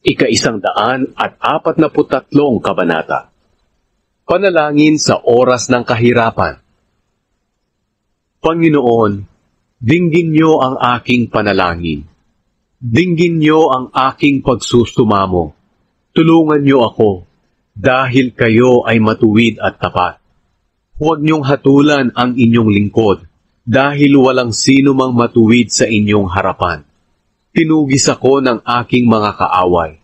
ika-143 kabanata. Panalangin sa oras ng kahirapan. Panginoon, dinggin niyo ang aking panalangin. Dinggin niyo ang aking pagsusumamo. Tulungan niyo ako, dahil kayo ay matuwid at tapat. Huwag niyong hatulan ang inyong lingkod, dahil walang sino mang matuwid sa inyong harapan. Tinugis ako ng aking mga kaaway.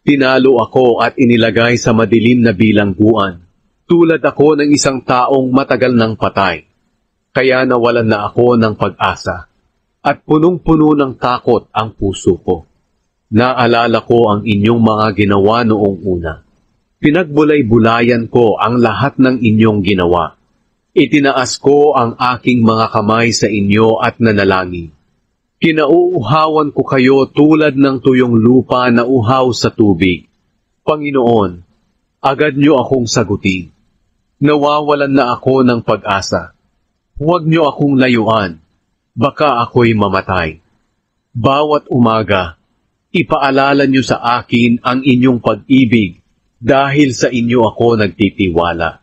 Tinalo ako at inilagay sa madilim na bilangguan. Tulad ako ng isang taong matagal ng patay. Kaya nawalan na ako ng pag-asa. At punong-puno ng takot ang puso ko. Naalala ko ang inyong mga ginawa noong una. Pinagbulay-bulayan ko ang lahat ng inyong ginawa. Itinaas ko ang aking mga kamay sa inyo at nanalangin. Kinauuhawan ko kayo tulad ng tuyong lupa na uhaw sa tubig. Panginoon, agad niyo akong sagutin. Nawawalan na ako ng pag-asa. Huwag niyo akong layuan, baka ako'y mamatay. Bawat umaga, ipaalala niyo sa akin ang inyong pag-ibig dahil sa inyo ako nagtitiwala.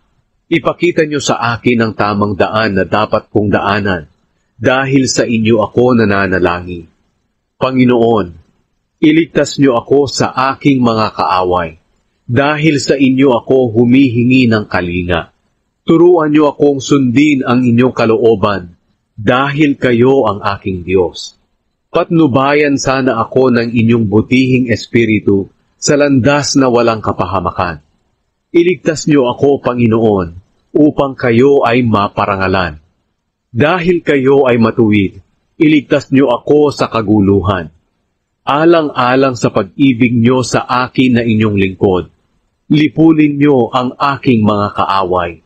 Ipakita niyo sa akin ang tamang daan na dapat kong daanan. Dahil sa inyo ako nananalangin. Panginoon, iligtas niyo ako sa aking mga kaaway. Dahil sa inyo ako humihingi ng kalinga. Turuan niyo akong sundin ang inyong kalooban. Dahil kayo ang aking Diyos. Patnubayan sana ako ng inyong butihing espiritu sa landas na walang kapahamakan. Iligtas niyo ako, Panginoon, upang kayo ay maparangalan. Dahil kayo ay matuwid, iligtas niyo ako sa kaguluhan. Alang-alang sa pag-ibig niyo sa akin na inyong lingkod, lipulin niyo ang aking mga kaaway.